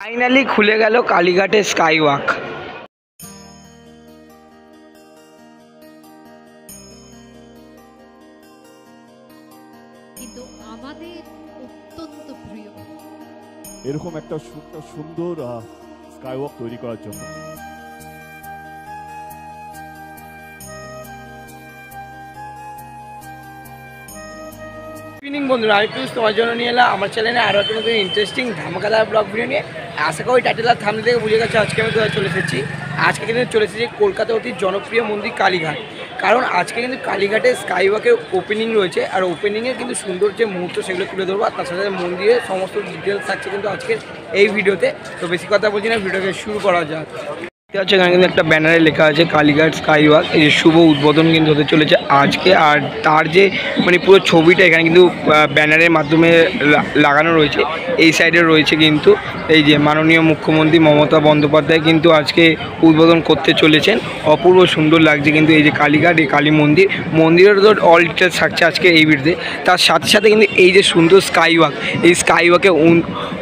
Finally খুলে গেল কালীঘাটের স্কাই ওয়াক। কিন্তু আমাদের অত্যন্ত প্রিয় এরকম একটা সুন্দর স্কাই ওয়াক তৈরি করার জন্য বন্ধুরা, আমি প্লিজ তোমার জন্য নিয়ে এলাম আমার চ্যানেলে আরও একটা নতুন ইন্টারেস্টিং ধামাকাদার ব্লগ ভিডিও নিয়ে। আশা করি টাইটেল আর থাম্বনেল থেকে বুঝে গেছে আজকে আমি কোথায় চলে এসেছি। আজকে কিন্তু চলে এসেছি কলকাতা অতি জনপ্রিয় মন্দির কালীঘাট। কারণ আজকে কিন্তু কালীঘাটে স্কাই ওয়াকের ওপেনিং রয়েছে, আর ওপেনিংয়ে কিন্তু সুন্দর যে মুহূর্ত সেগুলো তুলে ধরবো, আর তার সাথে মন্দিরের সমস্ত ডিটেলস থাকছে কিন্তু আজকের এই ভিডিওতে। তো বেশি কথা বলছি না, ভিডিওকে শুরু করা যাক। এখানে কিন্তু একটা ব্যানারে লেখা আছে কালীঘাট স্কাই ওয়াক, এই শুভ উদ্বোধন কিন্তু হতে চলেছে আজকে। আর তার যে পুরো ছবিটা এখানে কিন্তু ব্যানারের মাধ্যমে লাগানো রয়েছে। এই সাইডে রয়েছে কিন্তু এই যে মাননীয় মুখ্যমন্ত্রী মমতা বন্দ্যোপাধ্যায় কিন্তু আজকে উদ্বোধন করতে চলেছেন। অপূর্ব সুন্দর লাগছে কিন্তু এই যে কালীঘাট, এই কালী মন্দিরের তো অল ডিটেলস থাকছে আজকে এই ভিডিওতে। তার সাথে সাথে কিন্তু এই যে সুন্দর স্কাই ওয়াক, এই স্কাই ওয়াকে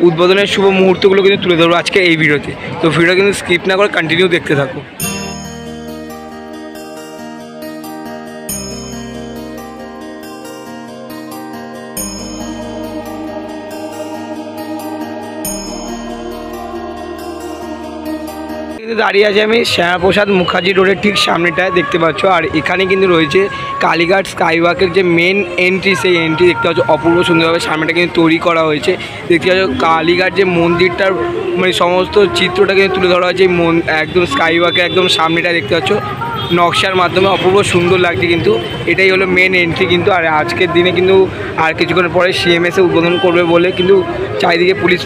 উদ্বোধনের শুভ মুহূর্তগুলো কিন্তু তুলে ধরবো আজকে এই ভিডিওতে। তো ভিডিও কিন্তু স্কিপ না করে কন্টিনিউ দেখতে থাকো। দাঁড়িয়ে আছে আমি শ্যামাপ্রসাদ মুখার্জি রোডের ঠিক সামনেটায় দেখতে পাচ্ছ। আর এখানে কিন্তু রয়েছে কালীঘাট স্কাই ওয়াকের যে মেন এন্ট্রি, সেই এন্ট্রি দেখতে পাচ্ছ অপূর্ব সুন্দরভাবে সামনেটা কিন্তু তৈরি করা হয়েছে। দেখতে পাচ্ছ কালীঘাট যে মন্দিরটার সমস্ত চিত্রটা কিন্তু তুলে ধরা হয়েছে একদম স্কাই ওয়াকের একদম সামনেটা দেখতে পাচ্ছ নকশার মাধ্যমে অপূর্ব সুন্দর লাগছে কিন্তু এটাই হলো মেন এন্ট্রি কিন্তু। আর আজকের দিনে কিন্তু আর কিছুক্ষণ পরে সিএমএসে উদ্বোধন করবে বলে কিন্তু চারিদিকে পুলিশ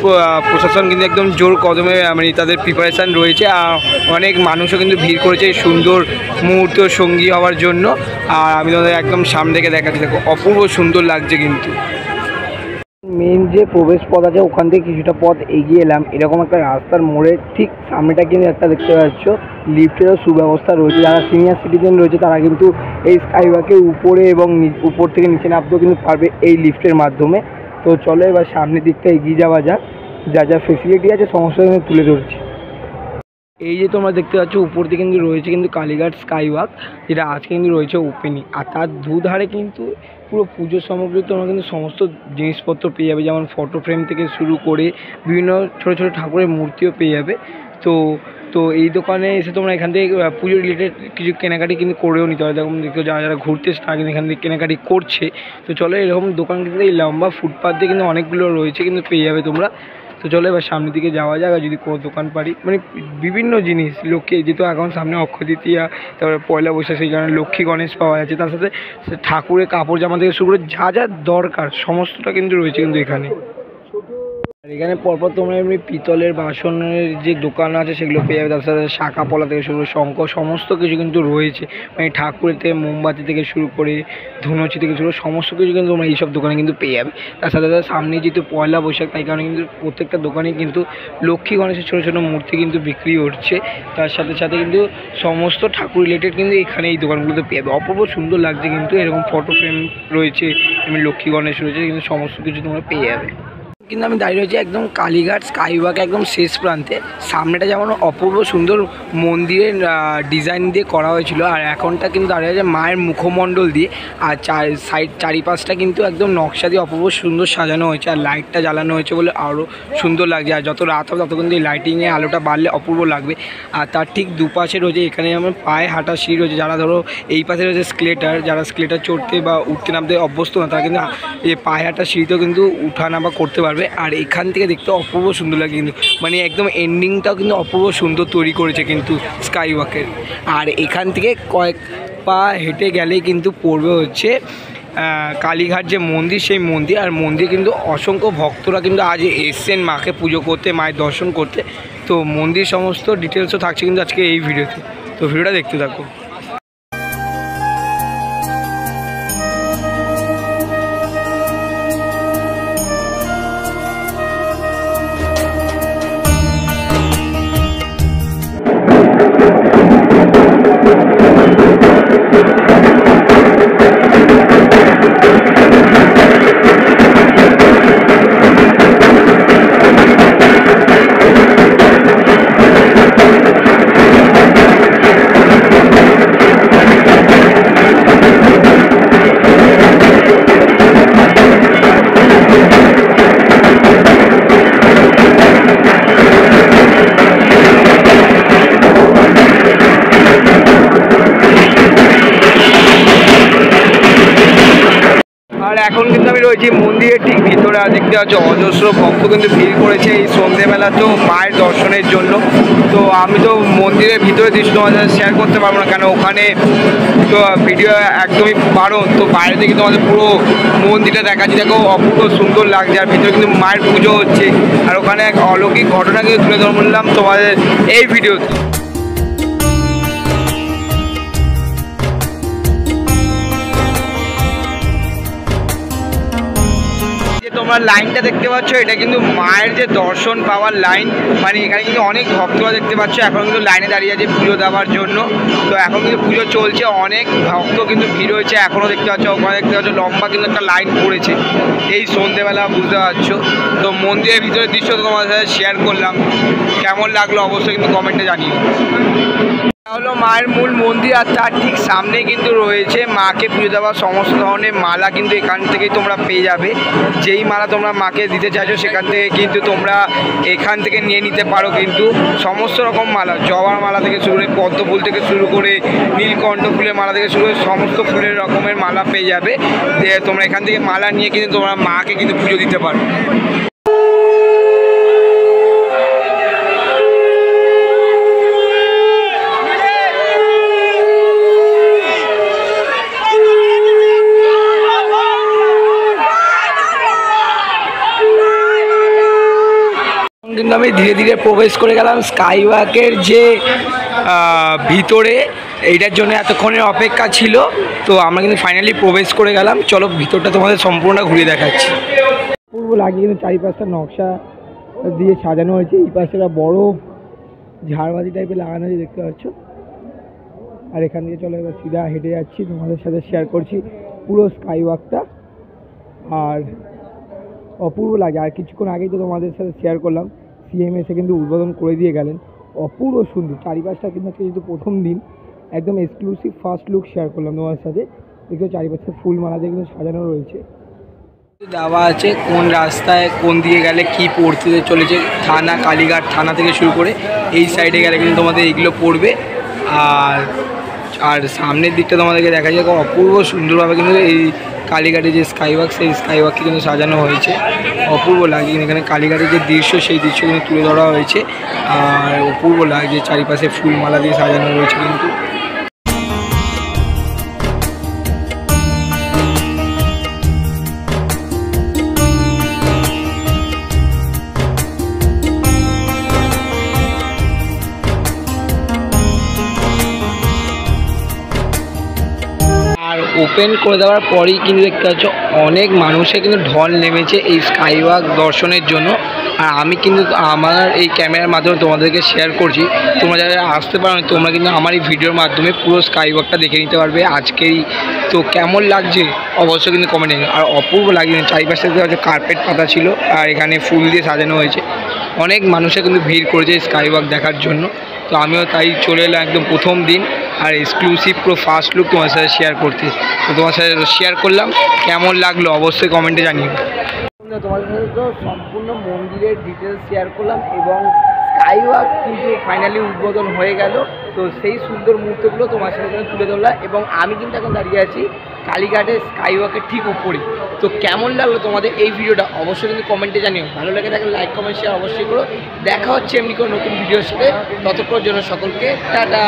প্রশাসন কিন্তু একদম জোর কদমে তাদের প্রিপারেশান রয়েছে। আর অনেক মানুষও কিন্তু ভিড় করেছে সুন্দর মুহূর্ত সঙ্গী হওয়ার জন্য। আর আমি তোমাদের একদম সামনে থেকে দেখাচ্ছি, দেখো অপূর্ব সুন্দর লাগছে কিন্তু। মেন যে প্রবেশ পথ আছে ওখান থেকে কিছুটা পথ এগিয়ে এলাম, এরকম একটা রাস্তার মোড়ে ঠিক সামনেটা কিন্তু একটা দেখতে পাচ্ছ লিফটেরও সুব্যবস্থা রয়েছে। যারা সিনিয়র সিটিজেন রয়েছে তারা কিন্তু এই স্কাই ওয়াকের উপরে এবং উপর থেকে নিচে নামতেও কিন্তু পারবে এই লিফটের মাধ্যমে। তো চলো এবার সামনের দিকটা এগিয়ে যাওয়া যাক, যা যা ফেসিলিটি আছে সমস্ত কিন্তু তুলে ধরছি। এই যে তোমরা দেখতে পাচ্ছ উপর দিকে কিন্তু রয়েছে কিন্তু কালীঘাট স্কাই ওয়াক, যেটা আজকে কিন্তু রয়েছে ওপেনিং। আর তার দুধারে কিন্তু পুরো পুজোর সামগ্রী তোমরা কিন্তু সমস্ত জিনিসপত্র পেয়ে যাবে, যেমন ফটো ফ্রেম থেকে শুরু করে বিভিন্ন ছোটো ছোটো ঠাকুরের মূর্তিও পেয়ে যাবে। তো এই দোকানে এসে তোমরা এখান থেকে পুজো রিলেটেড কিছু কেনাকাটি কিন্তু করেও নিতে পারো। যেমন দেখো যারা যারা ঘুরতে এসে তারা কিন্তু এখান থেকে কেনাকাটি করছে। তো চলো এরকম দোকান কিন্তু এই লম্বা ফুটপাথ দিয়ে কিন্তু অনেকগুলো রয়েছে কিন্তু পেয়ে যাবে তোমরা। তো চলো এবার সামনের দিকে যাওয়া যাক। আর যদি কোনো দোকান পারি বিভিন্ন জিনিস লক্ষ্মী, যেহেতু এখন সামনে অক্ষয় তৃতীয়া, তারপরে পয়লা বৈশাখ, সেই কারণে লক্ষ্মী গণেশ পাওয়া যাচ্ছে। তার সাথে ঠাকুরের কাপড় জামা থেকে শুরু করে যা যা দরকার সমস্তটা কিন্তু রয়েছে কিন্তু এখানে। আর এখানে পরপর তোমরা পিতলের বাসনের যে দোকান আছে সেগুলো পেয়ে যাবে। তার সাথে শাঁখা পলা থেকে শুরু করে শঙ্খ সমস্ত কিছু কিন্তু রয়েছে। ঠাকুরের থেকে মোমবাতি থেকে শুরু করে ধুনুচি থেকে শুরু করে সমস্ত কিছু কিন্তু তোমরা এইসব দোকানে কিন্তু পেয়ে যাবে। তার সাথে সাথে সামনে যেহেতু পয়লা বৈশাখ, তাই কারণে কিন্তু প্রত্যেকটা দোকানে কিন্তু লক্ষ্মী গণেশের ছোটো ছোটো মূর্তি কিন্তু বিক্রি হচ্ছে। তার সাথে সাথে কিন্তু সমস্ত ঠাকুর রিলেটেড কিন্তু এখানে এই দোকানগুলোতে পেয়ে যাবে। অপূর্ব সুন্দর লাগছে কিন্তু, এরকম ফটো ফ্রেম রয়েছে, লক্ষ্মী গণেশ রয়েছে, কিন্তু সমস্ত কিছু তোমরা পেয়ে যাবে। কিন্তু আমি দাঁড়িয়ে রয়েছি একদম কালীঘাট স্কাই ওয়াক একদম শেষ প্রান্তে। সামনেটা যেমন অপূর্ব সুন্দর মন্দিরের ডিজাইন দিয়ে করা হয়েছিল, আর এখনটা কিন্তু দাঁড়িয়ে আছে মায়ের মুখমণ্ডল দিয়ে। আর চারিপাশটা কিন্তু একদম নকশা দিয়ে অপূর্ব সুন্দর সাজানো হয়েছে, আর লাইটটা জ্বালানো হয়েছে বলে আরও সুন্দর লাগছে। আর যত রাত হবে তত কিন্তু এই লাইটিংয়ে আলোটা বাড়লে অপূর্ব লাগবে। আর তার ঠিক দুপাশে রয়েছে এখানে যেমন পায়ে হাঁটা সিঁড়ি রয়েছে। যারা ধরো এই পাশে রয়েছে স্কেলেটার, যারা স্কেলেটার চড়তে বা উঠতে নামতে অভ্যস্ত না, তারা কিন্তু এই পায়ে হাঁটা সিঁড়িতেও কিন্তু উঠা নামা করতে পারবে। আর এখান থেকে দেখতে অপূর্ব সুন্দর লাগে কিন্তু, একদম এন্ডিংটাও কিন্তু অপূর্ব সুন্দর তৈরি করেছে কিন্তু স্কাই ওয়াকের। আর এখান থেকে কয়েক পা হেঁটে গেলেই কিন্তু পড়বে হচ্ছে কালীঘাট যে মন্দির, সেই মন্দির। আর মন্দির কিন্তু অসংখ্য ভক্তরা কিন্তু আজ এসছেন মাকে পুজো করতে, মায়ের দর্শন করতে। তো মন্দির সমস্ত ডিটেলসও থাকছে কিন্তু আজকে এই ভিডিওতে। তো ভিডিওটা দেখতে থাকো। এখন কিন্তু আমি রয়েছি মন্দিরের ঠিক ভিতরে, আর দেখতে পাচ্ছ অজস্র ভক্ত কিন্তু ভিড় করেছে এই সন্ধ্যেবেলা তো মায়ের দর্শনের জন্য। তো আমি তো মন্দিরের ভিতরে দৃশ্য তোমাদের শেয়ার করতে পারবো না, কেন ওখানে তো ভিডিও একদমই বারণ। তো বাইরে থেকে তোমাদের পুরো মন্দিরটা দেখাচ্ছি, দেখো অপূর্ব সুন্দর লাগছে, আর ভিতরে কিন্তু মায়ের পুজো হচ্ছে, আর ওখানে এক অলৌকিক ঘটনা কিন্তু তুলে ধরলাম তোমাদের এই ভিডিওতে। তোমরা লাইনটা দেখতে পাচ্ছ, এটা কিন্তু মায়ের যে দর্শন পাওয়ার লাইন, মানে এখানে কিন্তু অনেক ভক্তরা দেখতে পাচ্ছ এখন কিন্তু লাইনে দাঁড়িয়ে আছে পুজো দেওয়ার জন্য। তো এখন কিন্তু পুজো চলছে, অনেক ভক্ত কিন্তু ভিড় হয়েছে এখনও দেখতে পাচ্ছ, ওখানে দেখতে পাচ্ছ লম্বা কিন্তু একটা লাইন পড়েছে এই সন্ধ্যেবেলা, বুঝতে পারছো। তো মন্দিরের ভিতরের দৃশ্য তোমাদের সাথে শেয়ার করলাম, কেমন লাগলো অবশ্যই কিন্তু কমেন্টে জানিও। হলো মায়ের মূল মন্দির, আর তার ঠিক সামনে কিন্তু রয়েছে মাকে পুজো দেওয়ার সমস্ত ধরনের মালা, কিন্তু এখান থেকেই তোমরা পেয়ে যাবে। যেই মালা তোমরা মাকে দিতে চাইছো সেখান থেকে কিন্তু তোমরা এখান থেকে নিয়ে নিতে পারো, কিন্তু সমস্ত রকম মালা, জবার মালা থেকে শুরু করে পদ্ম ফুল থেকে শুরু করে নীলকণ্ঠ ফুলের মালা থেকে শুরু করে সমস্ত ফুলের রকমের মালা পেয়ে যাবে। যে তোমরা এখান থেকে মালা নিয়ে কিন্তু তোমরা মাকে কিন্তু পুজো দিতে পারো। কিন্তু আমি ধীরে ধীরে প্রবেশ করে গেলাম স্কাই ওয়াকের যে ভিতরে, এইটার জন্য এতক্ষণের অপেক্ষা ছিল। তো আমরা কিন্তু ফাইনালি প্রবেশ করে গেলাম, চলো ভিতরটা তোমাদের সম্পূর্ণ ঘুরিয়ে দেখাচ্ছি। পূর্ব লাগিয়ে কিন্তু চারিপাশটা নকশা দিয়ে সাজানো হয়েছে, এই পাশে বড় ঝাড়বাতি টাইপের লাগানো হয়েছে দেখতে পাচ্ছ। আর এখান থেকে চলো এবার সিধা হেঁটে যাচ্ছি, তোমাদের সাথে শেয়ার করছি পুরো স্কাই ওয়াকটা, আর অপূর্ব লাগে। আর কিছুক্ষণ আগেই তো তোমাদের সাথে শেয়ার করলাম সিএম এসে কিন্তু উদ্বোধন করে দিয়ে গেলেন, অপূর্ব সুন্দর চারিপাশটা কিন্তু যেহেতু প্রথম দিন একদম এক্সক্লুসিভ ফার্স্ট লুক শেয়ার করলাম তোমাদের সাথে। দেখো চারিপাশে ফুলমালা দিয়ে কিন্তু সাজানো রয়েছে, দেওয়া আছে কোন রাস্তায় কোন দিকে গেলে কি পড়তে চলেছে, থানা কালীঘাট থানা থেকে শুরু করে এই সাইডে গেলে কিন্তু তোমাদের এইগুলো পড়বে। আর সামনের দিকটা তোমাদেরকে দেখা যায় অপূর্ব সুন্দরভাবে কিন্তু এই কালীঘাটে যে স্কাই ওয়াক, সেই স্কাই ওয়াককে কিন্তু সাজানো হয়েছে, অপূর্ব লাগে। এখানে কালীঘাটের যে দৃশ্য সেই দৃশ্য কিন্তু তুলে ধরা হয়েছে, আর অপূর্ব লাগে, চারিপাশে ফুলমালা দিয়ে সাজানো রয়েছে কিন্তু। আর ওপেন করে দেওয়ার পরেই কিন্তু দেখতে পাচ্ছ অনেক মানুষের কিন্তু ঢল নেমেছে এই স্কাই ওয়াক দর্শনের জন্য। আর আমি কিন্তু আমার এই ক্যামেরার মাধ্যমে তোমাদেরকে শেয়ার করছি, তোমরা যারা আসতে পারো তোমরা কিন্তু আমার এই ভিডিওর মাধ্যমে পুরো স্কাই ওয়াকটা দেখে নিতে পারবে আজকেই। তো কেমন লাগছে অবশ্যই কিন্তু কমেন্টে। আর অপূর্ব লাগছে, চারিপাশে দেখতে পাচ্ছ কার্পেট পাতা ছিল, আর এখানে ফুল দিয়ে সাজানো হয়েছে, অনেক মানুষের কিন্তু ভিড় করেছে স্কাই ওয়াক দেখার জন্য। তো আমিও তাই চলে এলাম একদম প্রথম দিন, আর এক্সক্লুসিভ পুরো ফার্স্ট লুক তোমার সাথে শেয়ার করতে। তো তোমার সাথে শেয়ার করলাম, কেমন লাগলো অবশ্যই কমেন্টে জানিও। তোমাদের সাথে তো সম্পূর্ণ মন্দিরের ডিটেলস শেয়ার করলাম, এবং স্কাই ওয়াক কিন্তু ফাইনালি উদ্বোধন হয়ে গেল। তো সেই সুন্দর মুহূর্তগুলো তোমার সাথে তুলে ধরলাম, এবং আমি কিন্তু এখন দাঁড়িয়ে আছি কালীঘাটের স্কাই ওয়াকের ঠিক উপরে। তো কেমন লাগলো তোমাদের এই ভিডিওটা অবশ্যই কিন্তু কমেন্টে জানিও, ভালো লাগে থাকলে লাইক কমেন্ট শেয়ার অবশ্যই করো। দেখা হচ্ছে এমনি কোনো নতুন ভিডিওর সাথে, ততক্ষণের জন্য সকলকে টাটা।